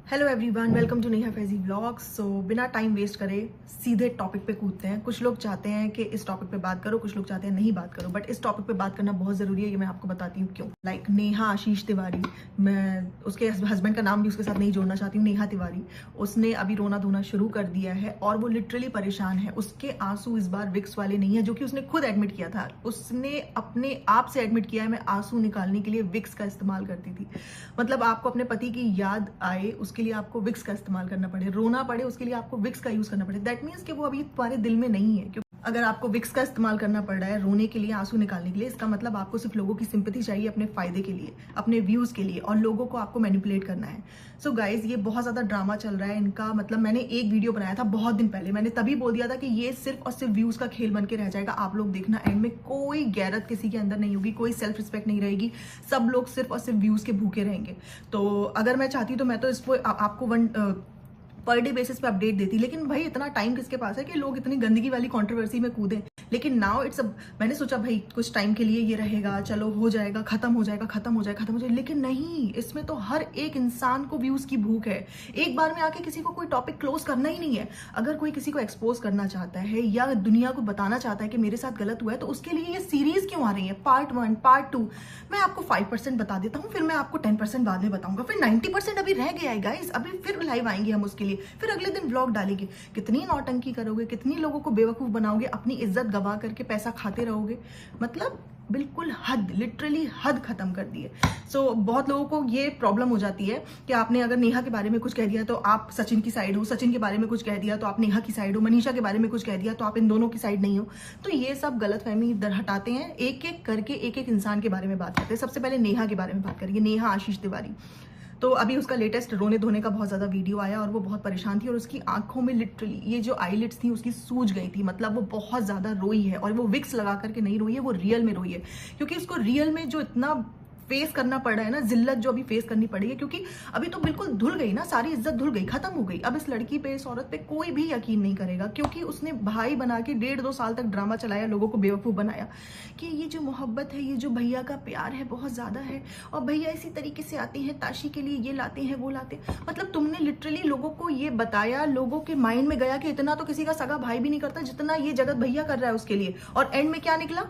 Hello everyone, welcome to Neha Faizy vlogs. So बिना time waste करे सीधे टॉपिक पे कूदते हैं। कुछ लोग चाहते हैं कि इस टॉपिक पे बात करो, कुछ लोग चाहते हैं नहीं बात करो, बट इस टॉपिक पे बात करना बहुत ज़रूरी है। ये मैं आपको बताती हूँ क्यों। लाइक नेहा आशीष तिवारी, मैं उसके हस्बैंड का नाम भी उसके साथ नहीं जोड़ना चाहती हूँ। नेहा तिवारी, उसने अभी रोना धोना शुरू कर दिया है और वो लिटरली परेशान है। उसके आंसू इस बार विक्स वाले नहीं है, जो कि उसने खुद एडमिट किया था। उसने अपने आप से एडमिट किया है, मैं आंसू निकालने के लिए विक्स का इस्तेमाल करती थी। मतलब आपको अपने पति की याद आए उसके लिए आपको विक्स का इस्तेमाल करना पड़े, रोना पड़े उसके लिए आपको विक्स का यूज करना पड़े। दैट मीन्स कि वो अभी तुम्हारे दिल में नहीं है। क्योंकि अगर आपको विक्स का इस्तेमाल करना पड़ रहा है रोने के लिए, आंसू निकालने के लिए, इसका मतलब आपको सिर्फ लोगों की सिंपैथी चाहिए अपने फायदे के लिए, अपने व्यूज के लिए, और लोगों को आपको मैनिपुलेट करना है। सो गाइज, ये बहुत ज्यादा ड्रामा चल रहा है इनका। मतलब मैंने एक वीडियो बनाया था बहुत दिन पहले, मैंने तभी बोल दिया था कि ये सिर्फ और सिर्फ व्यूज का खेल बन के रह जाएगा। आप लोग देखना, एंड में कोई गैरत किसी के अंदर नहीं होगी, कोई सेल्फ रिस्पेक्ट नहीं रहेगी। सब लोग सिर्फ और सिर्फ व्यूज के भूखे रहेंगे। तो अगर मैं चाहती तो मैं तो इसको आपको पर डे बेसिस पे अपडेट देती, लेकिन भाई इतना टाइम किसके पास है कि लोग इतनी गंदगी वाली कंट्रोवर्सी में कूदें। लेकिन नाउ इट्स मैंने सोचा भाई कुछ टाइम के लिए ये रहेगा, चलो हो जाएगा, खत्म हो जाएगा, खत्म हो जाएगा, खत्म हो जाएगा। लेकिन नहीं, इसमें तो हर एक इंसान को व्यूज की भूख है। एक बार में आके किसी को कोई टॉपिक क्लोज करना ही नहीं है। अगर कोई किसी को एक्सपोज करना चाहता है या दुनिया को बताना चाहता है कि मेरे साथ गलत हुआ है, तो उसके लिए ये सीरीज क्यों आ रही है, पार्ट 1 पार्ट 2। मैं आपको 5% बता देता हूँ, फिर मैं आपको 10% बाद में बताऊंगा, फिर 90% अभी रह गया है गाइस। अभी फिर लाइव आएंगे हम उसके लिए, फिर अगले दिन व्लॉग डालेंगे। कितनी नौटंकी करोगे, कितनी लोगों को बेवकूफ बनाओगे, अपनी इज्जत गवा करके पैसा खाते रहोगे। मतलब बिल्कुल हद, लिटरली हद खत्म कर दी है। सो बहुत लोगों को ये प्रॉब्लम हो जाती है कि आपने अगर नेहा के बारे में कुछ कह दिया तो आप सचिन की साइड हो, सचिन के बारे में कुछ कह दिया तो आप नेहा की साइड हो, मनीषा के बारे में कुछ कह दिया तो आप इन दोनों की साइड नहीं हो। तो ये सब गलतफहमी इधर हटाते हैं, एक एक करके एक एक इंसान के बारे में बात करते हैं। सबसे पहले नेहा के बारे में बात करेंगे, नेहा आशीष तिवारी। तो अभी उसका लेटेस्ट रोने धोने का बहुत ज्यादा वीडियो आया और वो बहुत परेशान थी और उसकी आंखों में लिटरली ये जो आईलिड्स थी उसकी सूज गई थी। मतलब वो बहुत ज्यादा रोई है, और वो विक्स लगा करके नहीं रोई है, वो रियल में रोई है। क्योंकि उसको रियल में जो इतना फेस करना पड़ रहा है ना, जिल्लत जो अभी फेस करनी पड़ी है, क्योंकि अभी तो बिल्कुल धुल गई ना, सारी इज्जत धुल गई, खत्म हो गई। अब इस लड़की पे, इस औरत पे कोई भी यकीन नहीं करेगा, क्योंकि उसने भाई बना के 1.5-2 साल तक ड्रामा चलाया, लोगों को बेवकूफ बनाया कि ये जो मोहब्बत है, ये जो भैया का प्यार है बहुत ज्यादा है, और भैया इसी तरीके से आते हैं ताशी के लिए, ये लाते हैं वो लाते हैं। मतलब तुमने लिटरली लोगों को ये बताया, लोगों के माइंड में गया कि इतना तो किसी का सगा भाई भी नहीं करता जितना ये जगत भैया कर रहा है उसके लिए। और एंड में क्या निकला,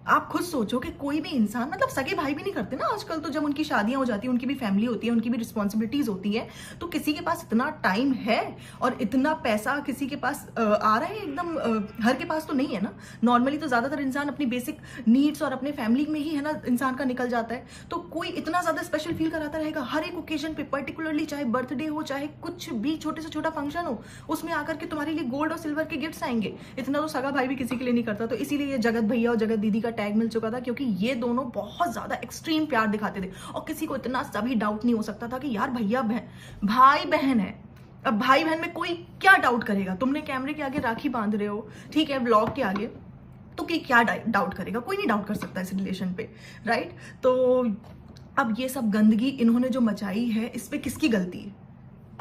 आप खुद सोचो कि कोई भी इंसान, मतलब सगे भाई भी नहीं करते ना आजकल। तो जब उनकी शादियां हो जाती है, उनकी भी फैमिली होती है, उनकी भी रिस्पॉन्सिबिलिटीज होती है, तो किसी के पास इतना टाइम है और इतना पैसा किसी के पास आ रहा है, एकदम हर के पास तो नहीं है ना। नॉर्मली तो ज्यादातर इंसान अपनी बेसिक नीड्स और अपने फैमिली में ही है ना इंसान का निकल जाता है। तो कोई इतना ज्यादा स्पेशल फील कराता रहेगा हर एक ओकेजन पे, पर्टिकुलरली चाहे बर्थडे हो, चाहे कुछ भी छोटे से छोटा फंक्शन हो, उसमें आकर के तुम्हारे लिए गोल्ड और सिल्वर के गिफ्ट्स आएंगे। इतना तो सगा भाई भी किसी के लिए नहीं करता। तो इसीलिए ये जगत भैया और जगत दीदी का टैग मिल चुका था, क्योंकि ये दोनों बहुत ज्यादा एक्सट्रीम प्यार दिखाते थे और किसी को इतना सा भी डाउट नहीं हो सकता था कि यार भैया भाई बहन है। अब भाई बहन में कोई क्या डाउट करेगा, तुमने कैमरे के आगे राखी बांध रहे हो, ठीक है, व्लॉग के आगे, तो क्या डाउट करेगा, कोई नहीं डाउट कर सकता इस रिलेशन पे, राइट। तो अब ये सब गंदगी इन्होंने जो मचाई है, इस पे किसकी गलती है?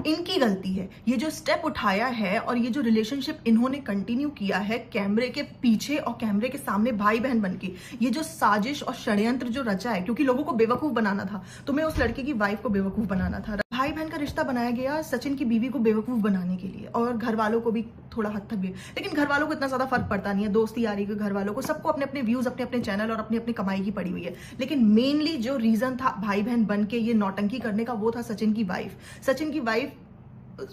इनकी गलती है। ये जो स्टेप उठाया है और ये जो रिलेशनशिप इन्होंने कंटिन्यू किया है कैमरे के पीछे और कैमरे के सामने भाई बहन बनके, ये जो साजिश और षड्यंत्र जो रचा है, क्योंकि लोगों को बेवकूफ बनाना था, तुम्हें उस लड़के की वाइफ को बेवकूफ बनाना था। भाई बहन का रिश्ता बनाया गया सचिन की बीवी को बेवकूफ बनाने के लिए, और घर वालों को भी थोड़ा हद तक भी, लेकिन घर वालों को इतना ज्यादा फर्क पड़ता नहीं है, दोस्ती यारी के घर वालों को, सबको अपने अपने व्यूज, अपने अपने चैनल और अपनी अपनी कमाई की पड़ी हुई है। लेकिन मेनली जो रीजन था भाई बहन बन के ये नौटंकी करने का, वो था सचिन की वाइफ। सचिन की वाइफ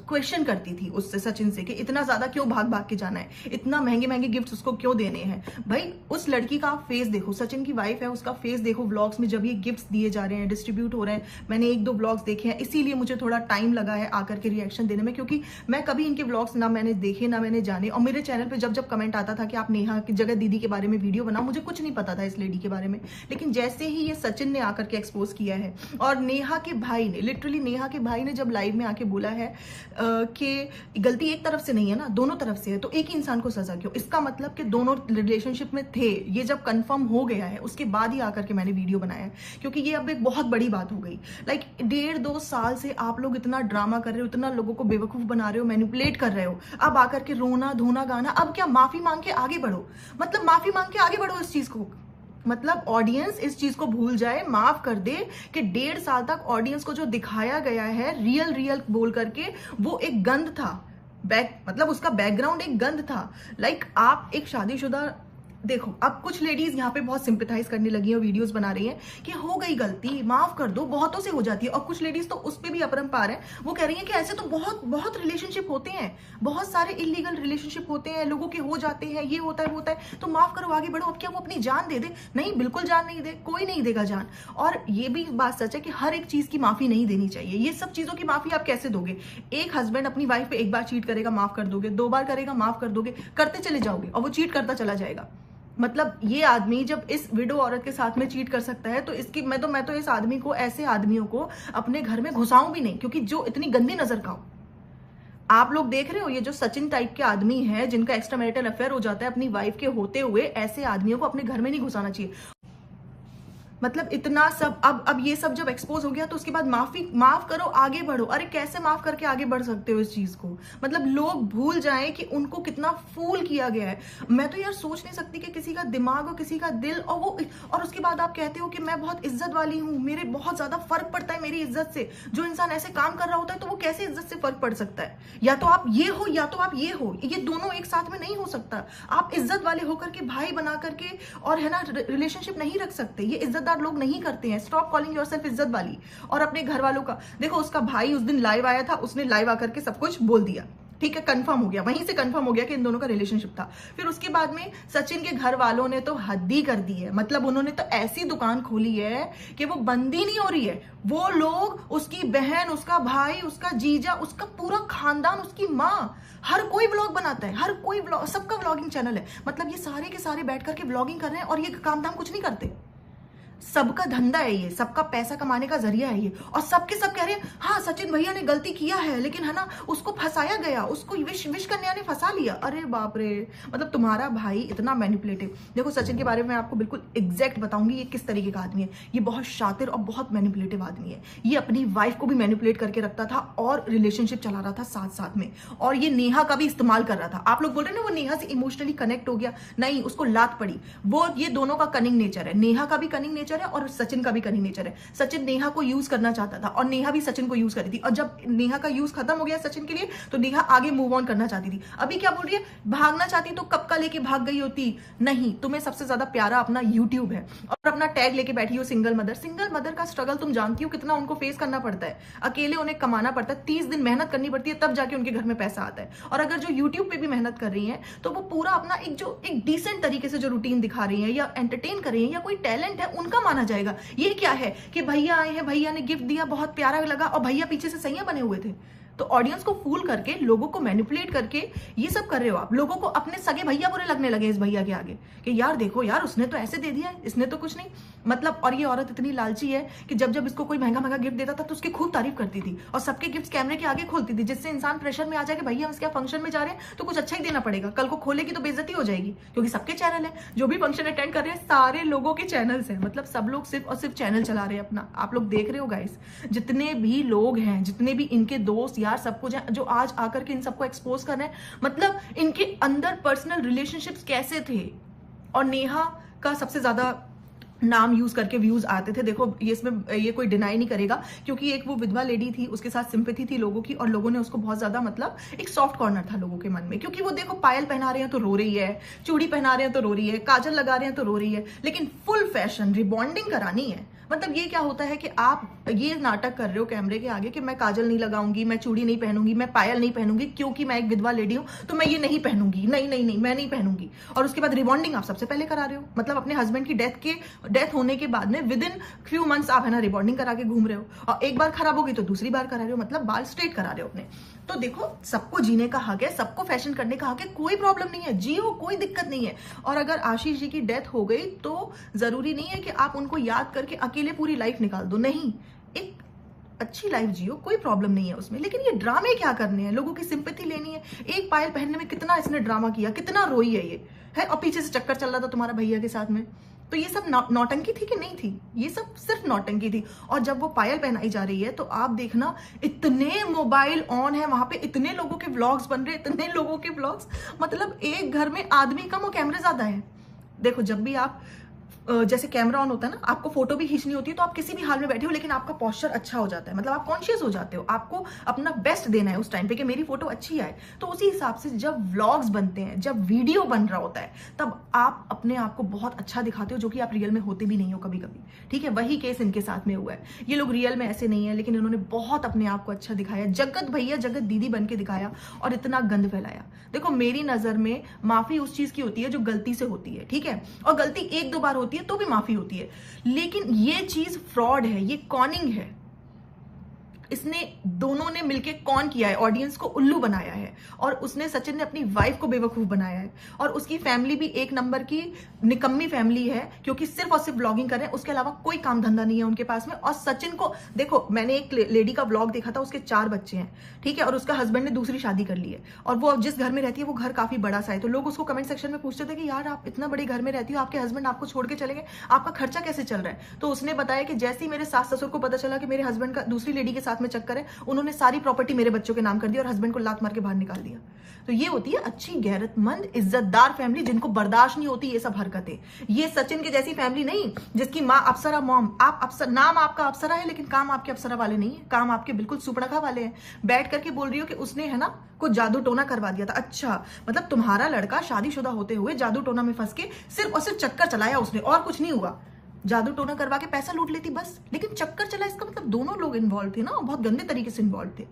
क्वेश्चन करती थी उससे, सचिन से, कि इतना ज्यादा क्यों भाग भाग के जाना है, इतना महंगे महंगे गिफ्ट्स उसको क्यों देने हैं। भाई उस लड़की का फेस देखो, सचिन की वाइफ है, उसका फेस देखो व्लॉग्स में जब ये गिफ्ट्स दिए जा रहे हैं, डिस्ट्रीब्यूट हो रहे हैं। मैंने 1-2 व्लॉग्स देखे हैं, इसीलिए मुझे थोड़ा टाइम लगा है आकर के रिएक्शन देने में, क्योंकि मैं कभी इनके व्लॉग्स ना मैंने देखे ना मैंने जाने। और मेरे चैनल पर जब जब कमेंट आता था कि आप नेहा की जगत दीदी के बारे में वीडियो बनाओ, मुझे कुछ नहीं पता था इस लेडी के बारे में। लेकिन जैसे ही ये सचिन ने आकर के एक्सपोज किया है, और नेहा के भाई ने, लिटरली नेहा के भाई ने जब लाइव में आके बोला है कि गलती एक तरफ से नहीं है ना, दोनों तरफ से है, तो एक ही इंसान को सजा क्यों? इसका मतलब कि दोनों रिलेशनशिप में थे। ये जब कंफर्म हो गया है उसके बाद ही आकर के मैंने वीडियो बनाया है, क्योंकि ये अब एक बहुत बड़ी बात हो गई। लाइक 1.5-2 साल से आप लोग इतना ड्रामा कर रहे हो, इतना लोगों को बेवकूफ बना रहे हो, मैनिपुलेट कर रहे हो, अब आकर के रोना धोना गाना, अब क्या माफी मांग के आगे बढ़ो? मतलब माफी मांग के आगे बढ़ो इस चीज को। मतलब ऑडियंस इस चीज को भूल जाए, माफ कर दे कि 1.5 साल तक ऑडियंस को जो दिखाया गया है रियल रियल बोल करके, वो एक गंद था। मतलब उसका बैकग्राउंड एक गंद था। आप एक शादीशुदा, देखो अब कुछ लेडीज यहाँ पे बहुत सिंपैथाइज करने लगी हैं, वीडियोस बना रही हैं कि हो गई गलती, माफ कर दो, बहुतों से हो जाती है। और कुछ लेडीज तो उस पे भी अपरंपार है, वो कह रही हैं कि ऐसे तो बहुत बहुत रिलेशनशिप होते हैं, बहुत सारे इलीगल रिलेशनशिप होते हैं, लोगों के हो जाते हैं, ये होता है वो होता है, तो माफ करो, आगे बढ़ो। अब क्या वो अपनी जान दे दे? नहीं, बिल्कुल जान नहीं दे, कोई नहीं देगा जान। और ये भी बात सच है कि हर एक चीज की माफी नहीं देनी चाहिए। ये सब चीजों की माफी आप कैसे दोगे? एक हस्बैंड अपनी वाइफ पे एक बार चीट करेगा, माफ कर दोगे, 2 बार करेगा, माफ कर दोगे, करते चले जाओगे और वो चीट करता चला जाएगा। मतलब ये आदमी जब इस विडो औरत के साथ में चीट कर सकता है, तो इसकी मैं तो इस आदमी को, ऐसे आदमियों को अपने घर में घुसाऊं भी नहीं, क्योंकि जो इतनी गंदी नजर का हो। आप लोग देख रहे हो ये जो सचिन टाइप के आदमी है, जिनका एक्स्ट्रा मैरिटल अफेयर हो जाता है अपनी वाइफ के होते हुए, ऐसे आदमियों को अपने घर में नहीं घुसाना चाहिए। मतलब इतना सब, अब ये सब जब एक्सपोज हो गया तो उसके बाद माफ करो, आगे बढ़ो। अरे कैसे माफ करके आगे बढ़ सकते हो इस चीज को? मतलब लोग भूल जाएं कि उनको कितना फूल किया गया है। मैं तो यार सोच नहीं सकती कि किसी का दिमाग और किसी का दिल, और उसके बाद आप कहते हो कि मैं बहुत इज्जत वाली हूं, मेरे बहुत ज्यादा फर्क पड़ता है मेरी इज्जत से। जो इंसान ऐसे काम कर रहा होता है तो वो कैसे इज्जत से फर्क पड़ सकता है? या तो आप ये हो या तो आप ये हो, ये दोनों एक साथ में नहीं हो सकता। आप इज्जत वाले होकर के, भाई बना करके, और है ना, रिलेशनशिप नहीं रख सकते। ये इज्जत लोग नहीं करते हैं। स्टॉप कॉलिंग योरसेल्फ इज्जत वाली। और अपने घर वालों का देखो, उसका भाई उस दिन लाइव आया था, उसने लाइव आकर के सब कुछ बोल दिया, ठीक है, कंफर्म हो गया, वहीं से कंफर्म हो गया कि इन दोनों का रिलेशनशिप था। फिर उसके बाद में सचिन के घर वालों ने तो हद ही कर दी है। मतलब उन्होंने तो ऐसी दुकान खोली है कि वो बंद ही नहीं हो रही है। वो लोग, उसकी बहन, उसका भाई, उसका जीजा, उसका पूरा खानदान, उसकी माँ, हर कोई व्लॉग बनाता है, हर कोई व्लॉग, सबका व्लॉगिंग चैनल है। मतलब ये सारे के सारे बैठ करके व्लॉगिंग कर रहे हैं और ये काम धाम कुछ नहीं करते। सबका धंधा है ये, सबका पैसा कमाने का जरिया है ये। और सबके सब कह रहे हैं हाँ सचिन भैया ने गलती किया है, लेकिन है ना, उसको फंसाया गया, उसको विश कन्या ने फंसा लिया। अरे बाप रे, मतलब तुम्हारा भाई इतना मैनिपुलेटिव। देखो सचिन के बारे में मैं आपको बिल्कुल एग्जैक्ट बताऊंगी ये किस तरीके का आदमी है। ये बहुत शातिर और बहुत मैनिपुलेटिव आदमी है। ये अपनी वाइफ को भी मैनिपुलेट करके रखता था और रिलेशनशिप चला रहा था साथ साथ में। और ये नेहा का भी इस्तेमाल कर रहा था। आप लोग बोल रहे हैं ना वो नेहा से इमोशनली कनेक्ट हो गया, नहीं, उसको लात पड़ी। वो ये दोनों का कनिंग नेचर है, नेहा का भी कनिंग नेचर है और सचिन का भी कनिंग नेचर है। सचिन नेहा को यूज करना चाहता था और नेहा भी सचिन को यूज करी थी। और जब नेहा का यूज खत्म हो गया सचिन के लिए, तो नेहा आगे मूव ऑन करना चाहती थी। अभी क्या बोल रही है, भागना चाहती तो कब का लेके भाग गई होती। नहीं, तुम्हें सबसे ज्यादा प्यारा अपना यूट्यूब है और अपना टैग लेके बैठी हो सिंगल मदर। सिंगल मदर का स्ट्रगल तुम जानती हो कितना उनको फेस करना पड़ता है। अकेले उन्हें कमाना पड़ता है, 30 दिन मेहनत करनी पड़ती है, तब जाके उनके घर में पैसा आता है। और अगर जो यूट्यूब पे भी मेहनत कर रही है तो वो पूरा अपना एक डिसेंट तरीके से जो रूटीन दिखा रही है या एंटरटेन कर रही है या कोई टैलेंट है, उनका माना जाएगा। ये क्या है कि भैया आए हैं, भैया ने गिफ्ट दिया, बहुत प्यारा लगा, और भैया पीछे से सैया बने हुए थे। तो ऑडियंस को फूल करके, लोगों को मैनिपुलेट करके ये सब कर रहे हो आप। लोगों को अपने सगे भैया बुरे लगने लगे इस भैया के आगे कि यार देखो यार, उसने तो ऐसे दे दिया, इसने तो कुछ नहीं। मतलब, और ये औरत इतनी लालची है कि जब जब इसको कोई महंगा महंगा गिफ्ट देता था तो उसकी खूब तारीफ करती थी और सबके गिफ्ट कैमरे के आगे खोलती थी, जिससे इंसान प्रेशर में आ जाए कि भैया हम इसके फंक्शन में जा रहे हैं तो कुछ अच्छा ही देना पड़ेगा। कल को खोलेगी तो बेइज्जती हो जाएगी, क्योंकि सबके चैनल है, जो भी फंक्शन अटेंड कर रहे हैं सारे लोगों के चैनल्स हैं। मतलब सब लोग सिर्फ और सिर्फ चैनल चला रहे हैं अपना। आप लोग देख रहे हो गाइस, जितने भी लोग हैं, जितने भी इनके दोस्त यार, सबको जो आज आकर के इन सबको एक्सपोज कर रहे हैं, मतलब इनके अंदर पर्सनल रिलेशनशिप्स कैसे थे। और नेहा का सबसे ज्यादा नाम यूज करके व्यूज आते थे। देखो ये इसमें ये कोई डिनाई नहीं करेगा, क्योंकि एक वो विधवा लेडी थी, उसके साथ सिंपैथी थी लोगों की और लोगों ने उसको बहुत ज्यादा, मतलब एक सॉफ्ट कॉर्नर था लोगों के मन में। क्योंकि वो देखो पायल पहना रहे हैं तो रो रही है, चूड़ी पहना रहे हैं तो रो रही है, काजल लगा रहे हैं तो रो रही है, लेकिन फुल फैशन रिबॉन्डिंग करानी है। मतलब ये क्या होता है कि आप ये नाटक कर रहे हो कैमरे के आगे कि मैं काजल नहीं लगाऊंगी, मैं चूड़ी नहीं पहनूंगी, मैं पायल नहीं पहनूंगी, क्योंकि मैं एक विधवा लेडी हूं तो मैं ये नहीं पहनूंगी, नहीं नहीं नहीं मैं नहीं पहनूंगी। और उसके बाद रिबॉन्डिंग आप सबसे पहले करा रहे हो। मतलब अपने हस्बैंड की डेथ होने के बाद में विद इन फ्यू मंथ्स आप है ना रिबॉन्डिंग करा के घूम रहे हो, और एक बार खराब होगी तो दूसरी बार करा रहे हो, मतलब बाल स्ट्रेट करा रहे हो अपने। तो देखो, सबको जीने का हक है, सबको फैशन करने का हक है, कोई प्रॉब्लम नहीं है, जियो, कोई दिक्कत नहीं है। और अगर आशीष जी की डेथ हो गई तो जरूरी नहीं है कि आप उनको याद करके अकेले पूरी लाइफ निकाल दो, नहीं, एक अच्छी लाइफ जियो, कोई प्रॉब्लम नहीं है उसमें। लेकिन ये ड्रामे क्या करने हैं, लोगों की सिंपैथी लेनी है। एक पायल पहनने में कितना इसने ड्रामा किया, कितना रोई है ये है, और पीछे से चक्कर चल रहा था तुम्हारा भैया के साथ में। तो ये सब नौटंकी थी कि नहीं थी? ये सब सिर्फ नौटंकी थी। और जब वो पायल पहनाई जा रही है तो आप देखना, इतने मोबाइल ऑन है वहां पे, इतने लोगों के व्लॉग्स बन रहे, इतने लोगों के व्लॉग्स, मतलब एक घर में आदमी कम और कैमरे ज्यादा है। देखो, जब भी आप जैसे कैमरा ऑन होता है ना, आपको फोटो भी खींचनी होती है तो आप किसी भी हाल में बैठे हो लेकिन आपका पोस्चर अच्छा हो जाता है, मतलब आप कॉन्शियस हो जाते हो, आपको अपना बेस्ट देना है उस टाइम पे कि मेरी फोटो अच्छी आए। तो उसी हिसाब से जब व्लॉग्स बनते हैं, जब वीडियो बन रहा होता है, तब आप अपने आप को बहुत अच्छा दिखाते हो, जो कि आप रियल में होते भी नहीं हो कभी कभी। ठीक है, वही केस इनके साथ में हुआ है। ये लोग रियल में ऐसे नहीं है, लेकिन इन्होंने बहुत अपने आप को अच्छा दिखाया, जगत भैया जगत दीदी बन के दिखाया और इतना गंद फैलाया। देखो मेरी नजर में माफी उस चीज की होती है जो गलती से होती है, ठीक है, और गलती एक दो बार होती है तो भी माफी होती है, लेकिन ये चीज फ्रॉड है, ये कॉनिंग है। इसने दोनों ने मिलके कौन किया है, ऑडियंस को उल्लू बनाया है, और उसने सचिन ने अपनी वाइफ को बेवकूफ बनाया है, और उसकी फैमिली भी एक नंबर की निकम्मी फैमिली है, क्योंकि सिर्फ और सिर्फ व्लॉगिंग कर रहे हैं, उसके अलावा कोई काम धंधा नहीं है उनके पास में। और सचिन को देखो, मैंने एक लेडी का व्लॉग देखा था, उसके 4 बच्चे हैं, ठीक है, और उसका हस्बैंड ने दूसरी शादी कर ली है, और वो जिस घर में रहती है वो घर काफी बड़ा सा है। तो लोग उसको कमेंट सेक्शन में पूछते थे कि यार आप इतना बड़े घर में रहती हो, आपके हस्बैंड आपको छोड़ के चले गए, आपका खर्चा कैसे चल रहा है? तो उसने बताया कि जैसे ही मेरे सास ससुर को पता चला कि मेरे हस्बैंड का दूसरी लेडी के साथ में चक्कर है, उन्होंने सारी प्रॉपर्टी मेरे बच्चों के नाम कर दी और हस्बैंड को लात मार के बाहर निकाल दिया। तो ये होती है अच्छी गैरतमंद इज्जतदार फैमिली, जिनको बर्दाश्त नहीं होती ये सब हरकतें। ये सचिन के जैसी फैमिली नहीं, जिसकी माँ अप्सरा मॉम, आप अप्सरा, नाम आपका अप्सरा है लेकिन काम आपके अप्सरा वाले नहीं है, काम आपके बिल्कुल सुपड़खा वाले हैं। बैठ करके बोल रही हो कि उसने है ना कुछ जादू टोना करवा दिया था। अच्छा, मतलब तुम्हारा लड़का शादीशुदा होते हुए जादू टोना में फंस के सिर्फ और सिर्फ चक्कर चलाया उसने, और कुछ नहीं हुआ। जादू टोना करवा के पैसा लूट लेती बस, लेकिन चक्कर चला, इसका मतलब दोनों लोग इन्वॉल्व थे ना, बहुत गंदे तरीके से इन्वॉल्व थे,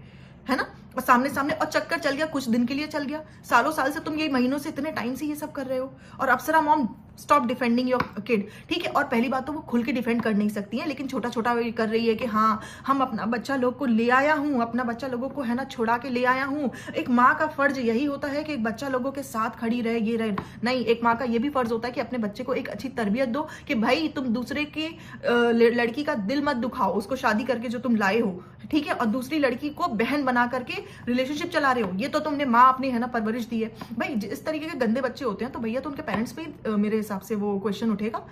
है ना, और सामने सामने, और चक्कर चल गया, कुछ दिन के लिए चल गया, सालों साल से तुम ये महीनों से इतने टाइम से ये सब कर रहे हो। और Apsara mom, stop defending your kid, ठीक है। और पहली बात तो वो खुल के डिफेंड कर नहीं सकती है, लेकिन छोटा छोटा कर रही है कि हाँ हम अपना बच्चा लोग को ले आया हूँ, अपना बच्चा लोगों को है ना छुड़ा के ले आया हूँ। एक माँ का फर्ज यही होता है कि एक बच्चा लोगों के साथ खड़ी रहे, ये रहे नहीं, एक माँ का ये भी फर्ज होता है कि अपने बच्चे को एक अच्छी तरबियत दो, कि भाई तुम दूसरे की लड़की का दिल मत दुखाओ, उसको शादी करके जो तुम लाए हो, ठीक है, और दूसरी लड़की को बहन बना करके रिलेशनशिप चला रहे हो, ये तो तुमने माँ अपनी है ना परवरिश दी है। भाई इस तरीके के गंदे बच्चे होते हैं तो भैया तो उनके पेरेंट्स पे मेरे हिसाब से वो क्वेश्चन उठेगा,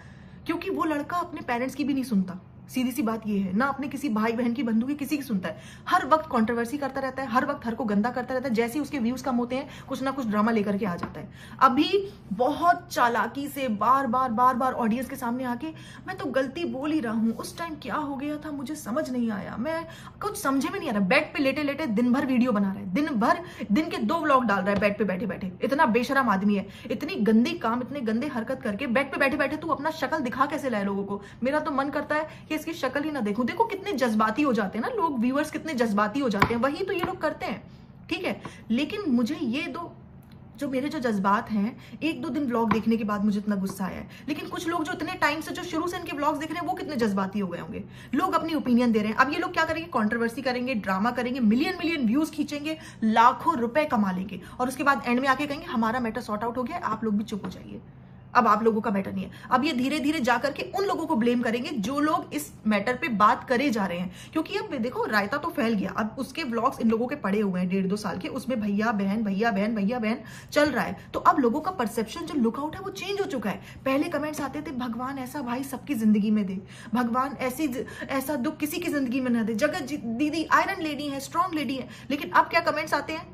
क्योंकि वो लड़का अपने पेरेंट्स की भी नहीं सुनता। सीधी सी बात ये है ना, अपने किसी भाई बहन की, बंधु की, किसी की सुनता है। हर वक्त कंट्रोवर्सी करता रहता है, हर वक्त हर को गंदा करता रहता है। जैसे ही उसके व्यूज कम होते हैं, कुछ ना कुछ ड्रामा लेकर के आ जाता है। अभी बहुत चालाकी से बार बार ऑडियंस के सामने आके मैं तो गलती बोल ही रहा हूँ, उस टाइम क्या हो गया था मुझे समझ नहीं आया, मैं कुछ समझे में नहीं आ रहा। बेड पे लेटे लेटे दिन भर वीडियो बना रहा है, दिन के 2 व्लॉग डाल रहा है बेड पे बैठे बैठे। इतना बेशरम आदमी है, इतनी गंदी काम, इतने गंदे हरकत करके बेड पे बैठे बैठे तू अपना शक्ल दिखा कैसे लाए लोगों को? मेरा तो मन करता है कि इसकी शक्ल ही ना देखूं। देखो कितने जज्बाती हो जाते हैं ना लोग, व्यूअर्स कितने जज्बाती हो जाते हैं, वही तो ये लोग करते हैं, ठीक है। लेकिन मुझे ये दो जो मेरे जो जज्बात हैं, 1-2 दिन व्लॉग देखने के बाद मुझे इतना गुस्सा आया है। लेकिन कुछ लोग जो इतने टाइम से, जो शुरू से इनके व्लॉग्स देख रहे हैं, वो कितने जज्बाती हो गए होंगे। लोग अपनी ओपिनियन दे रहे हैं। अब ये लोग क्या करेंगे? कंट्रोवर्सी करेंगे, ड्रामा करेंगे, मिलियन व्यूज खींचेंगे, लाखों रुपए कमा लेंगे, और उसके बाद एंड में आके कहेंगे हमारा मैटर सॉर्ट आउट हो गया, आप लोग भी चुप हो जाइए, अब आप लोगों का मैटर नहीं है। अब ये धीरे धीरे जाकर के उन लोगों को ब्लेम करेंगे जो लोग इस मैटर पे बात करे जा रहे हैं, क्योंकि अब देखो रायता तो फैल गया। अब उसके व्लॉग्स इन लोगों के पड़े हुए हैं 1.5-2 साल के, उसमें भैया बहन चल रहा है। तो अब लोगों का परसेप्शन, जो लुकआउट है, वो चेंज हो चुका है। पहले कमेंट्स आते थे भगवान ऐसा भाई सबकी जिंदगी में दे, भगवान ऐसा दुख किसी की जिंदगी में ना दे, जगत दीदी आयरन लेडी है, स्ट्रॉन्ग लेडी है। लेकिन अब क्या कमेंट्स आते हैं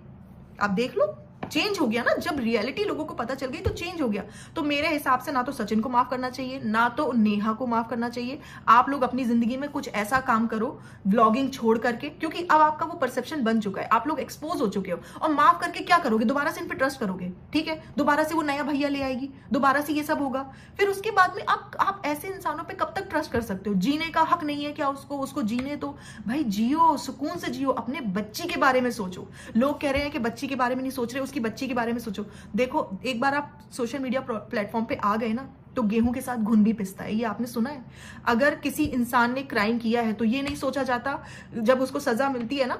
आप देख लो, चेंज हो गया ना। जब रियलिटी लोगों को पता चल गई तो चेंज हो गया। तो मेरे हिसाब से ना तो सचिन को माफ करना चाहिए, ना तो नेहा को माफ करना चाहिए। आप लोग अपनी जिंदगी में कुछ ऐसा काम करो व्लॉगिंग छोड़ करके, क्योंकि अब आपका वो परसेप्शन बन चुका है, आप लोग एक्सपोज हो चुके हो। और माफ करके क्या करोगे? दोबारा से इन पे ट्रस्ट करोगे, ठीक है, दोबारा से वो नया भैया ले आएगी, दोबारा से ये सब होगा। फिर उसके बाद में आप ऐसे इंसानों पे कब तक ट्रस्ट कर सकते हो? जीने का हक नहीं है क्या उसको जीने तो भाई जियो, सुकून से जियो, अपने बच्ची के बारे में सोचो। लोग कह रहे हैं कि बच्ची के बारे में नहीं सोच रहे, उसकी बच्ची के बारे में सोचो। देखो एक बार आप सोशल मीडिया प्लेटफॉर्म पे आ गए ना, तो गेहूं के साथ घुन भी पिसता है, ये आपने सुना है। अगर किसी इंसान ने क्राइम किया है तो ये नहीं सोचा जाता, जब उसको सजा मिलती है ना,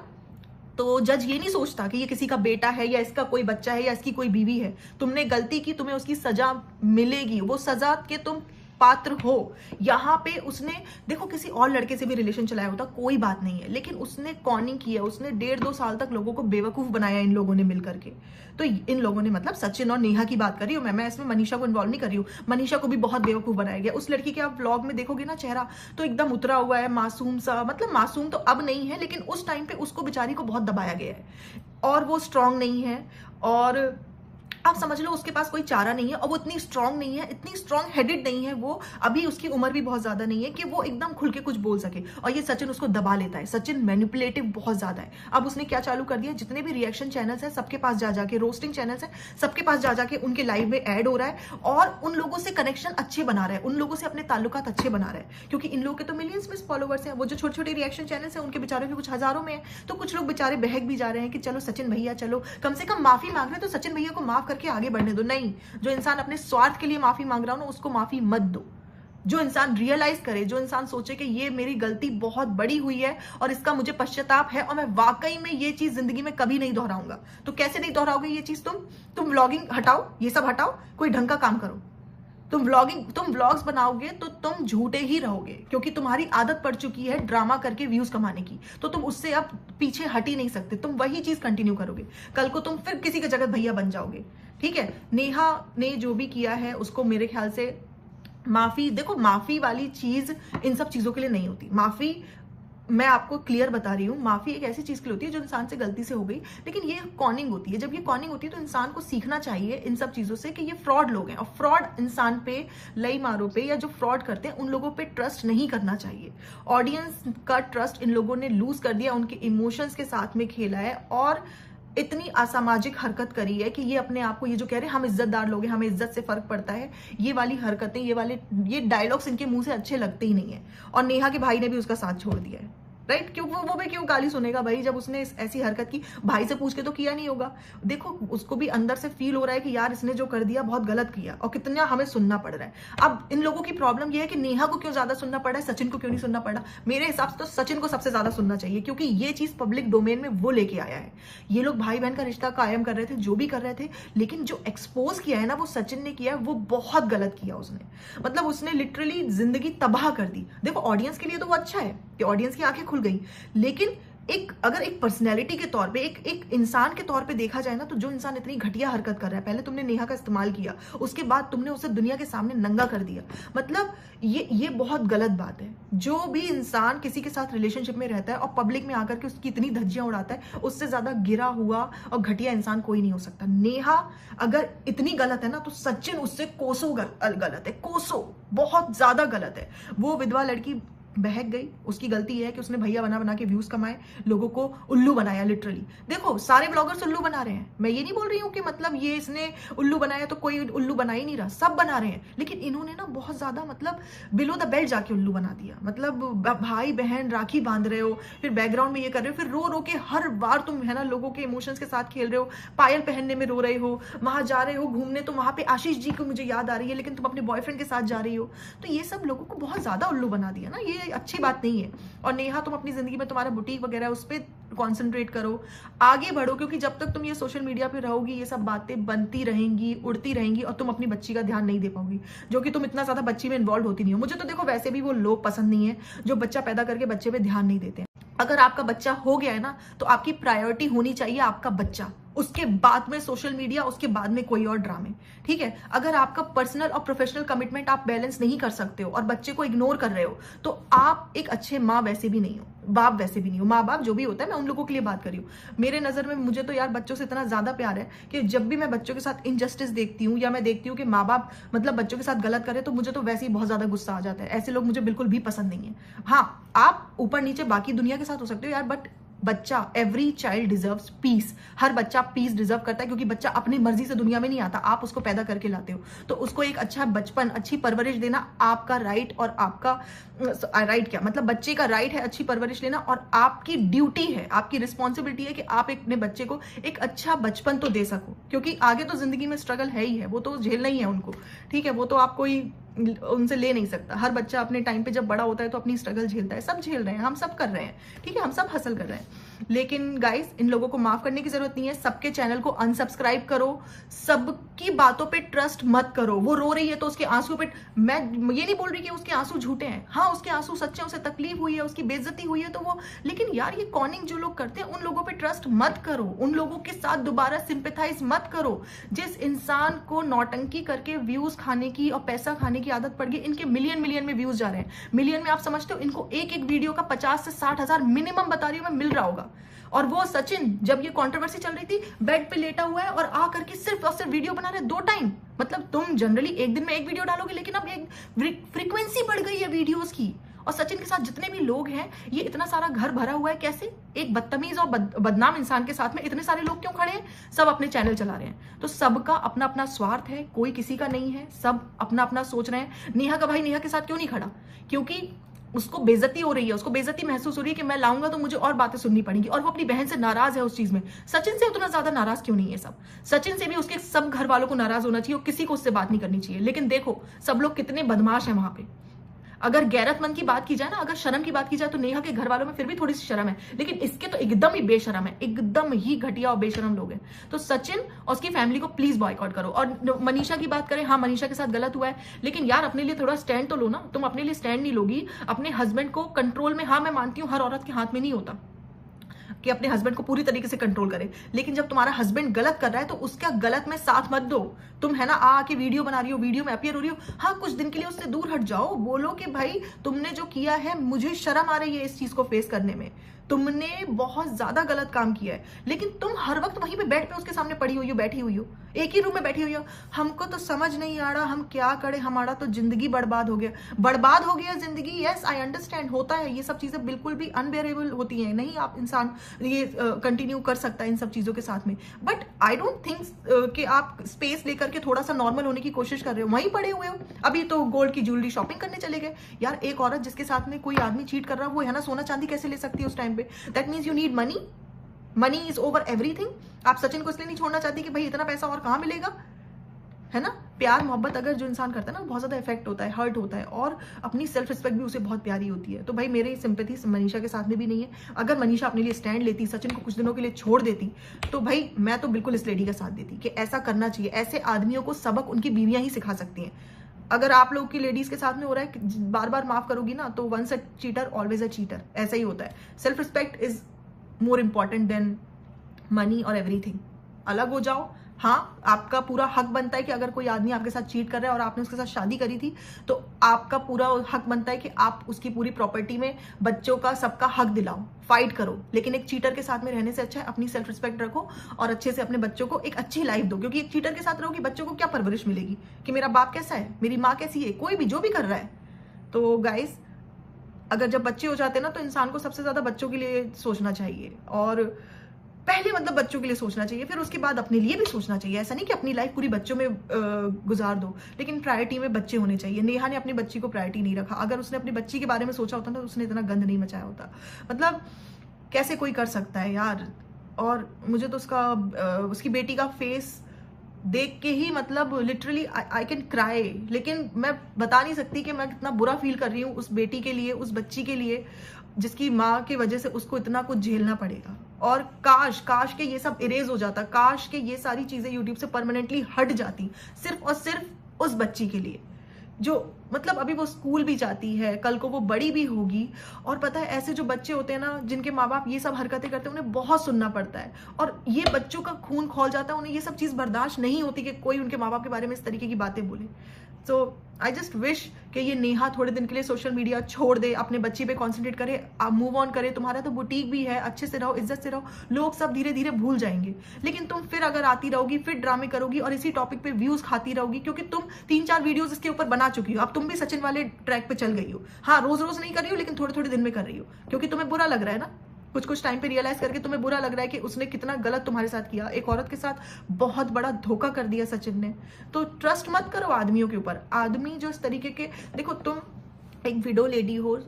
तो जज ये नहीं सोचता कि ये किसी का बेटा है या इसका कोई बच्चा है या इसकी कोई बीवी है। तुमने गलती की, तुम्हें उसकी सजा मिलेगी, वो सजा के तुम पात्र हो। यहाँ पे उसने देखो किसी और लड़के से भी रिलेशन चलाया होता, कोई बात नहीं है, लेकिन उसने कॉनिंग किया, उसने 1.5-2 साल तक लोगों को बेवकूफ बनाया इन लोगों ने मिलकर के। तो इन लोगों ने, मतलब सचिन और नेहा की बात कर रही हूँ मैं इसमें मनीषा को इन्वॉल्व नहीं कर रही हूँ। मनीषा को भी बहुत बेवकूफ बनाया गया। उस लड़की के आप व्लॉग में देखोगे ना, चेहरा तो एकदम उतरा हुआ है, मासूम सा, मतलब मासूम तो अब नहीं है, लेकिन उस टाइम पे उसको बेचारी को बहुत दबाया गया है, और वो स्ट्रांग नहीं है, और आप समझ लो उसके पास कोई चारा नहीं है, और वो इतनी स्ट्रांग नहीं है, इतनी स्ट्रांग हेडेड नहीं है वो, अभी उसकी उम्र भी बहुत ज्यादा नहीं है कि वो एकदम खुल के कुछ बोल सके। और ये सचिन उसको दबा लेता है। सचिन मैनिपुलेटिव बहुत ज्यादा है। अब उसने क्या चालू कर दिया, जितने भी रिएक्शन चैनल्स हैं सबके पास जा जाके, रोस्टिंग चैनल्स हैं सबके पास जा जाके उनके लाइव में ऐड हो रहा है, और उन लोगों से कनेक्शन अच्छे बना रहा है, उन लोगों से अपने ताल्लुकात अच्छे बना रहा है, क्योंकि इन लोगों के तो मिलियंस में फॉलोवर्स हैं। वो जो छोटे छोटे रिएक्शन चैनल्स हैं उनके बेचारों के कुछ हजारों में है। तो कुछ लोग बेचारे बहक भी जा रहे हैं कि चलो सचिन भैया, चलो कम से कम माफी मांग रहे तो सचिन भैया को माफ करके आगे बढ़ने दो। नहीं, जो इंसान अपने स्वार्थ के लिए माफी मांग रहा हो ना, उसको माफी मत दो। जो इंसान रियलाइज करे, जो इंसान सोचे कि ये मेरी गलती बहुत बड़ी हुई है और इसका मुझे पश्चाताप है और मैं वाकई में ये चीज जिंदगी में कभी नहीं दोहराऊंगा। तो कैसे नहीं दोहराओगे ये चीज? तुम व्लॉगिंग हटाओ, ये सब हटाओ, कोई ढंग का काम करो। तुम व्लॉग्स बनाओगे तो तुम झूठे ही रहोगे, क्योंकि तुम्हारी आदत पड़ चुकी है ड्रामा करके व्यूज कमाने की। तो तुम उससे अब पीछे हट ही नहीं सकते, तुम वही चीज कंटिन्यू करोगे। कल को तुम फिर किसी के जगत भैया बन जाओगे। ठीक है, नेहा ने जो भी किया है उसको मेरे ख्याल से माफी, देखो माफी वाली चीज इन सब चीजों के लिए नहीं होती। माफी मैं आपको क्लियर बता रही हूँ, माफी एक ऐसी चीज के लिए होती है जो इंसान से गलती से हो गई, लेकिन ये कॉनिंग होती है। जब ये कॉनिंग होती है तो इंसान को सीखना चाहिए इन सब चीजों से कि ये फ्रॉड लोग हैं, और फ्रॉड इंसान पे, लई मारो पे, या जो फ्रॉड करते हैं उन लोगों पे ट्रस्ट नहीं करना चाहिए। ऑडियंस का ट्रस्ट इन लोगों ने लूज कर दिया, उनके इमोशंस के साथ में खेला है और इतनी असामाजिक हरकत करी है कि ये अपने आप को, ये जो कह रहे हैं हम इज्जतदार लोग हैं, हमें इज्जत से फर्क पड़ता है, ये वाली हरकतें, ये डायलॉग्स इनके मुंह से अच्छे लगते ही नहीं है। और नेहा के भाई ने भी उसका साथ छोड़ दिया है। राइट, क्यों वो भी क्यों गाली सुनेगा भाई, जब उसने ऐसी हरकत की? भाई से पूछ के तो किया नहीं होगा। देखो उसको भी अंदर से फील हो रहा है कि यार इसने जो कर दिया बहुत गलत किया, और कितना हमें सुनना पड़ रहा है। अब इन लोगों की प्रॉब्लम ये है कि नेहा को क्यों ज्यादा सुनना पड़ा है, सचिन को क्यों नहीं सुनना पड़ा? मेरे हिसाब से तो सचिन को सबसे ज्यादा सुनना चाहिए, क्योंकि ये चीज पब्लिक डोमेन में वो लेके आया है। ये लोग भाई बहन का रिश्ता कायम कर रहे थे, जो भी कर रहे थे, लेकिन जो एक्सपोज किया है ना वो सचिन ने किया है, वो बहुत गलत किया उसने। मतलब उसने लिटरली जिंदगी तबाह कर दी। देखो ऑडियंस के लिए तो वो अच्छा है कि ऑडियंस की आंखें खुल गई, लेकिन अगर एक पर्सनैलिटी के तौर पे, एक इंसान के तौर पे देखा जाए ना, तो जो इंसान इतनी घटिया हरकत कर रहा है, पहले तुमने नेहा का इस्तेमाल किया, उसके बाद तुमने उसे दुनिया के सामने नंगा कर दिया। मतलब ये बहुत गलत बात है। जो भी इंसान किसी के साथ रिलेशनशिप में रहता है और पब्लिक में आकर के उसकी इतनी धज्जियां उड़ाता है, उससे ज्यादा गिरा हुआ और घटिया इंसान कोई नहीं हो सकता। नेहा अगर इतनी गलत है ना, तो सचिन उससे कोसों गलत है, कोसों बहुत ज्यादा गलत है। वो विधवा लड़की बहक गई, उसकी गलती है कि उसने भैया बना बना के व्यूज कमाए, लोगों को उल्लू बनाया लिटरली। देखो सारे ब्लॉगर्स उल्लू बना रहे हैं, मैं ये नहीं बोल रही हूँ कि मतलब ये इसने उल्लू बनाया तो कोई उल्लू बना ही नहीं रहा, सब बना रहे हैं, लेकिन इन्होंने ना बहुत ज्यादा मतलब बिलो द बेल्ट जाके उल्लू बना दिया। मतलब भाई बहन राखी बांध रहे हो, फिर बैकग्राउंड में ये कर रहे हो, फिर रो रो के हर बार तुम है ना लोगों के इमोशंस के साथ खेल रहे हो, पायल पहनने में रो रहे हो, वहां जा रहे हो घूमने तो वहां पे आशीष जी को मुझे याद आ रही है, लेकिन तुम अपने बॉयफ्रेंड के साथ जा रही हो। तो ये सब लोगों को बहुत ज्यादा उल्लू बना दिया ना, ये अच्छी बात नहीं है। और नेहा तुम अपनी जिंदगी में, तुम्हारा बुटीक वगैरह उस पर कॉन्सेंट्रेट करो, आगे बढ़ो, क्योंकि जब तक तुम ये सोशल मीडिया पे रहोगी ये सब बातें बनती रहेंगी, उड़ती रहेंगी, और तुम अपनी बच्ची का ध्यान नहीं दे पाओगी, जो कि तुम इतना ज्यादा बच्ची में इन्वॉल्व होती नहीं हो। मुझे तो देखो वैसे भी वो लोग पसंद नहीं है जो बच्चा पैदा करके बच्चे पे ध्यान नहीं देते हैं। अगर आपका बच्चा हो गया है ना, तो आपकी प्रायोरिटी होनी चाहिए आपका बच्चा, उसके बाद में सोशल मीडिया, उसके बाद में कोई और ड्रामे। ठीक है, अगर आपका पर्सनल और प्रोफेशनल कमिटमेंट आप बैलेंस नहीं कर सकते हो और बच्चे को इग्नोर कर रहे हो, तो आप एक अच्छे माँ वैसे भी नहीं हो, बाप वैसे भी नहीं हो। माँ बाप जो भी होता है, मैं उन लोगों के लिए बात कर रही हूँ। मेरे नजर में मुझे तो यार बच्चों से इतना ज्यादा प्यार है कि जब भी मैं बच्चों के साथ इनजस्टिस देखती हूँ, या मैं देखती हूँ कि माँ बाप मतलब बच्चों के साथ गलत करे, तो मुझे तो वैसे ही बहुत ज्यादा गुस्सा आ जाता है। ऐसे लोग मुझे बिल्कुल भी पसंद नहीं है। हाँ, आप ऊपर नीचे बाकी दुनिया के साथ हो सकते हो यार, बट बच्चा, एवरी चाइल्ड डिजर्व्स पीस। हर बच्चा पीस डिजर्व करता है, क्योंकि बच्चा अपनी मर्जी से दुनिया में नहीं आता, आप उसको पैदा करके लाते हो। तो उसको एक अच्छा बचपन, अच्छी परवरिश देना आपका राइट, और आपका राइट क्या मतलब बच्चे का राइट है अच्छी परवरिश लेना, और आपकी ड्यूटी है, आपकी रिस्पॉन्सिबिलिटी है कि आप अपने बच्चे को एक अच्छा बचपन तो दे सको, क्योंकि आगे तो जिंदगी में स्ट्रगल है ही है, वो तो झेलना ही है उनको। ठीक है, वो तो आप कोई उनसे ले नहीं सकता। हर बच्चा अपने टाइम पे जब बड़ा होता है तो अपनी स्ट्रगल झेलता है, सब झेल रहे हैं, हम सब कर रहे हैं। ठीक है, हम सब हसल कर रहे हैं, लेकिन गाइस इन लोगों को माफ करने की जरूरत नहीं है। सबके चैनल को अनसब्सक्राइब करो, सबकी बातों पे ट्रस्ट मत करो। वो रो रही है तो उसके आंसू पे, मैं ये नहीं बोल रही कि उसके आंसू झूठे हैं, हाँ उसके आंसू सच्चे हैं, उसे तकलीफ हुई है, उसकी बेइज्जती हुई है, तो वो, लेकिन यार ये कॉनिंग जो लोग करते हैं उन लोगों पे ट्रस्ट मत करो, उन लोगों के साथ दोबारा सिंपैथाइज मत करो। जिस इंसान को नौटंकी करके व्यूज खाने की और पैसा खाने की आदत पड़ गई, इनके मिलियन में व्यूज जा रहे हैं। मिलियन में आप समझते हो इनको एक एक वीडियो का 50 से 60 हजार मिनिमम बता रही हूं मैं मिल रहा होगा। और वो सचिन जब ये कंट्रोवर्सी चल रही थी बेड पे लेटा हुआ है और आ करके सिर्फ और सिर्फ वीडियो बना रहे 2 टाइम। मतलब तुम जनरली एक दिन में एक वीडियो डालोगे, लेकिन अब एक फ्रीक्वेंसी बढ़ गई है वीडियोस की। और सचिन के साथ जितने भी लोग हैं, ये इतना सारा घर भरा हुआ है, कैसे? एक बदतमीज और बदनाम इंसान के साथ में इतने सारे लोग क्यों खड़े हैं? सब अपने चैनल चला रहे हैं। तो सबका अपना अपना स्वार्थ है, कोई किसी का नहीं है, सब अपना अपना सोच रहे हैं। नेहा का भाई नेहा के साथ क्यों नहीं खड़ा? क्योंकि उसको बेइज्जती हो रही है, उसको बेइज्जती महसूस हो रही है कि मैं लाऊंगा तो मुझे और बातें सुननी पड़ेंगी, और वो अपनी बहन से नाराज है उस चीज में। सचिन से उतना ज्यादा नाराज क्यों नहीं है सब? सचिन से भी उसके सब घर वालों को नाराज होना चाहिए और किसी को उससे बात नहीं करनी चाहिए। लेकिन देखो सब लोग कितने बदमाश हैं वहां पे। अगर गैरतमंद की बात की जाए ना, अगर शर्म की बात की जाए, तो नेहा के घर वालों में फिर भी थोड़ी सी शर्म है, लेकिन इसके तो एकदम ही बेशरम है, एकदम ही घटिया और बेशरम लोग हैं। तो सचिन और उसकी फैमिली को प्लीज बॉयकॉट करो। और मनीषा की बात करें, हाँ मनीषा के साथ गलत हुआ है, लेकिन यार अपने लिए थोड़ा स्टैंड तो लो ना। तुम अपने लिए स्टैंड नहीं लोगी, अपने हस्बैंड को कंट्रोल में, हाँ मैं मानती हूँ हर औरत के हाथ में नहीं होता कि अपने हस्बैंड को पूरी तरीके से कंट्रोल करे, लेकिन जब तुम्हारा हस्बैंड गलत कर रहा है तो उसका गलत में साथ मत दो। तुम है ना आके वीडियो बना रही हो, वीडियो में अपीयर हो रही हो, हाँ कुछ दिन के लिए उससे दूर हट जाओ, बोलो कि भाई तुमने जो किया है मुझे शर्म आ रही है इस चीज को फेस करने में, तुमने बहुत ज्यादा गलत काम किया है। लेकिन तुम हर वक्त वहीं पे बेड पे उसके सामने पड़ी हुई हो, बैठी हुई हो, एक ही रूम में बैठी हुई हो। हमको तो समझ नहीं आ रहा हम क्या करें, हमारा तो जिंदगी बर्बाद हो गया, बर्बाद हो गया जिंदगी। यस आई अंडरस्टैंड, होता है, ये सब चीजें बिल्कुल भी अनबेरेबल होती हैं, नहीं आप इंसान ये कंटिन्यू कर सकता है इन सब चीजों के साथ में। बट आई डोंट थिंक कि आप स्पेस लेकर के थोड़ा सा नॉर्मल होने की कोशिश कर रहे हो, वहीं पड़े हुए हो। अभी तो गोल्ड की ज्वेलरी शॉपिंग करने चले गए। यार एक औरत जिसके साथ में कोई आदमी चीट कर रहा है, वो है ना सोना चांदी कैसे ले सकती है उस टाइम पे? That means you need money, money is over everything. आप सचिन को इसलिए नहीं छोड़ना चाहती कि भाई इतना पैसा और कहां मिलेगा, है ना? प्यार मोहब्बत अगर जो इंसान करता है ना, बहुत ज्यादा इफेक्ट होता है, हर्ट होता है, और अपनी सेल्फ रिस्पेक्ट भी उसे बहुत प्यारी होती है। तो भाई मेरी सिंपैथी मनीषा के साथ में भी नहीं है। अगर मनीषा अपने लिए स्टैंड लेती, सचिन को कुछ दिनों के लिए छोड़ देती, तो भाई मैं तो बिल्कुल इस लेडी का साथ देती कि ऐसा करना चाहिए। ऐसे आदमियों को सबक उनकी बीवियां ही सिखा सकती हैं। अगर आप लोग की लेडीज के साथ में हो रहा है, बार बार माफ करोगी ना, तो once a cheater always a cheater, ऐसा ही होता है। Self respect is more important than money और एवरीथिंग। अलग हो जाओ। हाँ आपका पूरा हक बनता है कि अगर कोई आदमी आपके साथ चीट कर रहा है और आपने उसके साथ शादी करी थी, तो आपका पूरा हक बनता है कि आप उसकी पूरी प्रॉपर्टी में बच्चों का सबका हक दिलाओ, फाइट करो। लेकिन एक चीटर के साथ में रहने से अच्छा है अपनी सेल्फ रिस्पेक्ट रखो और अच्छे से अपने बच्चों को एक अच्छी लाइफ दो। क्योंकि एक चीटर के साथ रहोगी, बच्चों को क्या परवरिश मिलेगी कि मेरा बाप कैसा है, मेरी माँ कैसी है, कोई भी जो भी कर रहा है। तो गाइस अगर जब बच्चे हो जाते हैं ना, तो इंसान को सबसे ज्यादा बच्चों के लिए सोचना चाहिए, और पहले मतलब बच्चों के लिए सोचना चाहिए, फिर उसके बाद अपने लिए भी सोचना चाहिए। ऐसा नहीं कि अपनी लाइफ पूरी बच्चों में गुजार दो, लेकिन प्रायोरिटी में बच्चे होने चाहिए। नेहा ने अपनी बच्ची को प्रायोरिटी नहीं रखा। अगर उसने अपनी बच्ची के बारे में सोचा होता ना, तो उसने इतना गंद नहीं मचाया होता। मतलब कैसे कोई कर सकता है यार। और मुझे तो उसकी बेटी का फेस देख के ही मतलब लिटरली आई कैन क्राई। लेकिन मैं बता नहीं सकती कि मैं कितना बुरा फील कर रही हूँ उस बेटी के लिए, उस बच्ची के लिए, जिसकी माँ की वजह से उसको इतना कुछ झेलना पड़ेगा। और काश के ये सब इरेज हो जाता, काश के ये सारी चीजें यूट्यूब से परमानेंटली हट जाती, सिर्फ और सिर्फ उस बच्ची के लिए, जो मतलब अभी वो स्कूल भी जाती है, कल को वो बड़ी भी होगी। और पता है ऐसे जो बच्चे होते हैं ना, जिनके माँ बाप ये सब हरकतें करते हैं, उन्हें बहुत सुनना पड़ता है, और ये बच्चों का खून खौल जाता है। उन्हें ये सब चीज बर्दाश्त नहीं होती कि कोई उनके माँ बाप के बारे में इस तरीके की बातें बोले। सो आई जस्ट विश कि ये नेहा थोड़े दिन के लिए सोशल मीडिया छोड़ दे, अपने बच्ची पे कॉन्सेंट्रेट करे, आप मूव ऑन करे। तुम्हारा तो बुटीक भी है, अच्छे से रहो, इज्जत से रहो, लोग सब धीरे धीरे भूल जाएंगे। लेकिन तुम फिर अगर आती रहोगी, फिर ड्रामे करोगी और इसी टॉपिक पे व्यूज खाती रहोगी, क्योंकि तुम 3-4 वीडियोस इसके ऊपर बना चुकी हो। अब तुम भी सचिन वाले ट्रैक पे चल गई हो। हाँ रोज रोज नहीं कर रही हो, लेकिन थोड़े थोड़े दिन में कर रही हो, क्योंकि तुम्हें बुरा लग रहा है ना, कुछ टाइम पे रियलाइज करके तुम्हें बुरा लग रहा है कि उसने कितना गलत तुम्हारे साथ किया। एक औरत के साथ बहुत बड़ा धोखा कर दिया सचिन ने। तो ट्रस्ट मत करो आदमियों के ऊपर। आदमी जो इस तरीके के, देखो तुम एक विडो लेडी हो,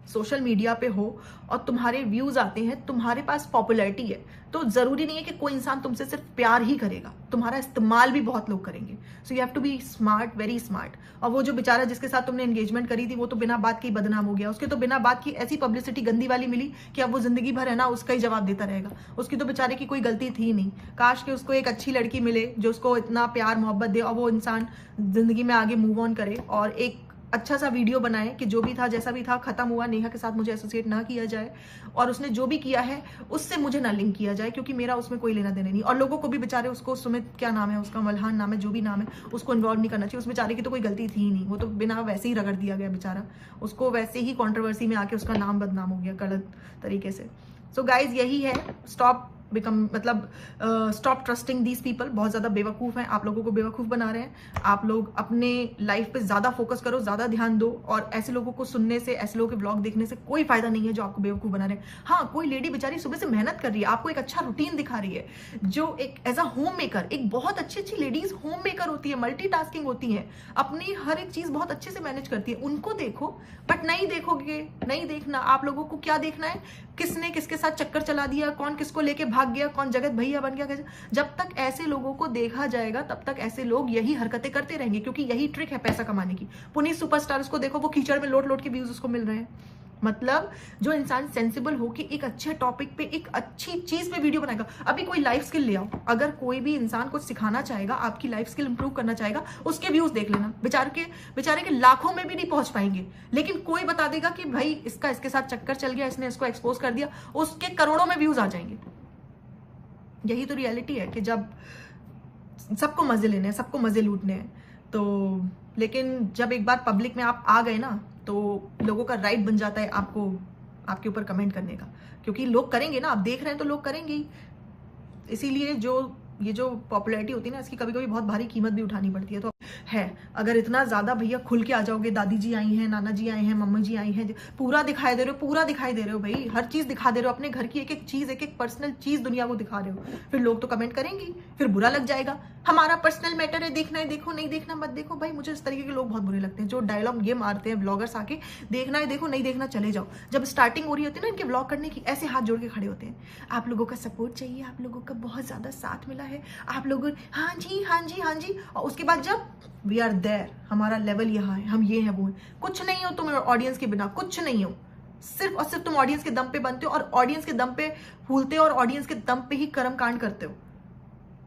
सोशल मीडिया पे हो और तुम्हारे व्यूज आते हैं, तुम्हारे पास पॉपुलैरिटी है, तो जरूरी नहीं है कि कोई इंसान तुमसे सिर्फ प्यार ही करेगा, तुम्हारा इस्तेमाल भी बहुत लोग करेंगे। So you have to be smart, very smart. और वो जो बेचारा जिसके साथ तुमने एंगेजमेंट करी थी, वो तो बिना बात की बदनाम हो गया। उसके तो बिना बात की ऐसी पब्लिसिटी गंदी वाली मिली कि अब वो जिंदगी भर है ना उसका ही जवाब देता रहेगा। उसकी तो बेचारे की कोई गलती थी नहीं। काश कि उसको एक अच्छी लड़की मिले जो उसको इतना प्यार मोहब्बत दे और वो इंसान जिंदगी में आगे मूव ऑन करे और एक अच्छा सा वीडियो बनाए कि जो भी था जैसा भी था खत्म हुआ, नेहा के साथ मुझे एसोसिएट ना किया जाए, और उसने जो भी किया है उससे मुझे ना लिंक किया जाए, क्योंकि मेरा उसमें कोई लेना देना नहीं। और लोगों को भी बेचारे उसको, सुमित क्या नाम है उसका, मल्हान नाम है, जो भी नाम है, उसको इन्वॉल्व नहीं करना चाहिए। उस बेचारे की तो कोई गलती थी ही नहीं, वो तो बिना वैसे ही रगड़ दिया गया बेचारा, उसको वैसे ही कॉन्ट्रोवर्सी में आके उसका नाम बदनाम हो गया गलत तरीके से। सो गाइज यही है, स्टॉप ट्रस्टिंग दीज पीपल। बहुत ज्यादा बेवकूफ हैं, आप लोगों को बेवकूफ बना रहे हैं। आप लोग अपने लाइफ पे ज्यादा फोकस करो, ज्यादा ध्यान दो, और ऐसे लोगों को सुनने से, ऐसे लोगों के ब्लॉग देखने से कोई फायदा नहीं है जो आपको बेवकूफ बना रहे हैं। हाँ, कोई लेडी बेचारी सुबह से मेहनत कर रही है, आपको एक अच्छा रूटीन दिखा रही है, जो एक एज अ होम मेकर, एक बहुत अच्छी अच्छी लेडीज होम मेकर होती है, मल्टीटास्किंग होती है, अपनी हर एक चीज बहुत अच्छे से मैनेज करती है, उनको देखो। बट नहीं देखोगे, नहीं देखना। आप लोगों को क्या देखना है, किसने किसके साथ चक्कर चला दिया, कौन किसको लेके भाग गया, कौन जगत भैया बन गया, कैसे। जब तक ऐसे लोगों को देखा जाएगा तब तक ऐसे लोग यही हरकतें करते रहेंगे, क्योंकि यही ट्रिक है पैसा कमाने की। पुनीत सुपरस्टार को देखो, वो कीचड़ में लोट लोट के व्यूज उसको मिल रहे हैं। मतलब जो इंसान सेंसिबल हो कि एक अच्छे टॉपिक पे, एक अच्छी चीज पे वीडियो बनाएगा। अभी कोई लाइफ स्किल ले आओ, अगर कोई भी इंसान कुछ सिखाना चाहेगा, आपकी लाइफ स्किल इंप्रूव करना चाहेगा, उसके व्यूज देख लेना। बेचारे के लाखों में भी नहीं पहुंच पाएंगे, लेकिन कोई बता देगा कि भाई इसका इसके साथ चक्कर चल गया, इसने इसको एक्सपोज कर दिया, उसके करोड़ों में व्यूज आ जाएंगे। यही तो रियलिटी है कि जब सबको मजे लेने हैं, सबको मजे लूटने हैं, तो लेकिन जब एक बार पब्लिक में आप आ गए ना, तो लोगों का राइट बन जाता है आपको, आपके ऊपर कमेंट करने का, क्योंकि लोग करेंगे ना, आप देख रहे हैं तो लोग करेंगे ही। इसीलिए ये जो पॉपुलैरिटी होती है ना, इसकी कभी कभी बहुत भारी कीमत भी उठानी पड़ती है। तो है, अगर इतना ज्यादा भैया खुल के आ जाओगे, दादी जी आई हैं, नाना जी आए हैं, मम्मी जी आई हैं, पूरा दिखाई दे रहे हो, पूरा दिखाई दे रहे हो भाई, हर चीज दिखा दे रहे हो, अपने घर की एक एक चीज, एक एक पर्सनल चीज दुनिया को दिखा रहे हो, फिर लोग तो कमेंट करेंगे, फिर बुरा लग जाएगा। हमारा पर्सनल मैटर है, देखना है देखो, नहीं देखना मत देखो। भाई मुझे इस तरीके के लोग बहुत बुरे लगते हैं, जो डायलॉग ये मारते हैं ब्लॉगर्स आके, देखना है देखो, नहीं देखना चले जाओ। जब स्टार्टिंग हो रही होती है ना इनके ब्लॉग करने की, ऐसे हाथ जोड़ के खड़े होते हैं, आप लोगों का सपोर्ट चाहिए, आप लोगों का बहुत ज्यादा साथ मिला है, आप लोगों हाँ जी हाँ जी हाँ जी। और उसके बाद जब वी आर देयर, हमारा लेवल यहाँ है, हम ये हैं वो हैं, कुछ नहीं हो तुम ऑडियंस के बिना, कुछ नहीं हो। सिर्फ और सिर्फ तुम ऑडियंस के दम पे बनते हो, और ऑडियंस के दम पे फूलते हो, और ऑडियंस के दम पे ही कर्म कांड करते हो,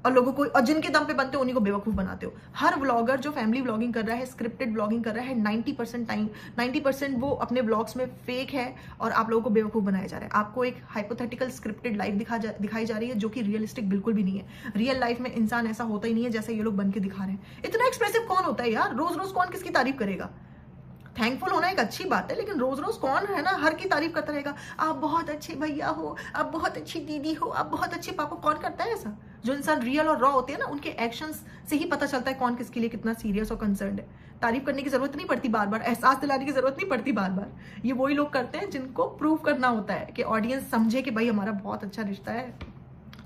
और लोगों को, और जिनके दम पे बनते हो उन्हीं को बेवकूफ बनाते हो। हर व्लॉगर जो फैमिली व्लॉगिंग कर रहा है, स्क्रिप्टेड व्लॉगिंग कर रहा है, 90% वो अपने व्लॉग्स में फेक है, और आप लोगों को बेवकूफ बनाया जा रहा है। आपको एक हाइपोथेटिकल स्क्रिप्टेड लाइफ दिखाई जा रही है, जो कि रियलिस्टिक बिल्कुल भी नहीं है। रियल लाइफ में इंसान ऐसा होता ही नहीं है जैसे ये लोग बन के दिखा रहे हैं। इतना एक्सप्रेसिव कौन होता है यार, रोज रोज कौन किसकी तारीफ करेगा। थैंकफुल होना एक अच्छी बात है, लेकिन रोज रोज कौन है ना हर की तारीफ करता रहेगा, आप बहुत अच्छे भैया हो, आप बहुत अच्छी दीदी हो, आप बहुत अच्छे पापा। कौन करता है ऐसा? जो इंसान रियल और रॉ होते हैं ना, उनके एक्शंस से ही पता चलता है कौन किसके लिए कितना सीरियस और कंसर्न्ड है। तारीफ करने की जरूरत नहीं पड़ती बार बार, एहसास दिलाने की जरूरत नहीं पड़ती बार बार। ये वही लोग करते हैं जिनको प्रूव करना होता है कि ऑडियंस समझे कि भाई हमारा बहुत अच्छा रिश्ता है।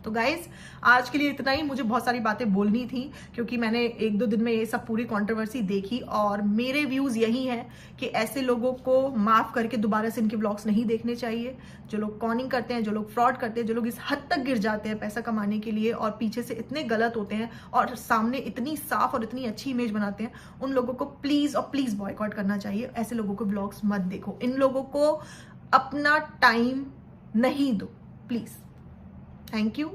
तो गाइज आज के लिए इतना ही। मुझे बहुत सारी बातें बोलनी थी, क्योंकि मैंने 1-2 दिन में ये सब पूरी कंट्रोवर्सी देखी, और मेरे व्यूज यही हैं कि ऐसे लोगों को माफ करके दोबारा से इनके ब्लॉग्स नहीं देखने चाहिए। जो लोग कॉनिंग करते हैं, जो लोग फ्रॉड करते हैं, जो लोग इस हद तक गिर जाते हैं पैसा कमाने के लिए, और पीछे से इतने गलत होते हैं और सामने इतनी साफ और इतनी अच्छी इमेज बनाते हैं, उन लोगों को प्लीज और प्लीज बॉयकॉट करना चाहिए। ऐसे लोगों को ब्लॉग्स मत देखो, इन लोगों को अपना टाइम नहीं दो प्लीज। Thank you.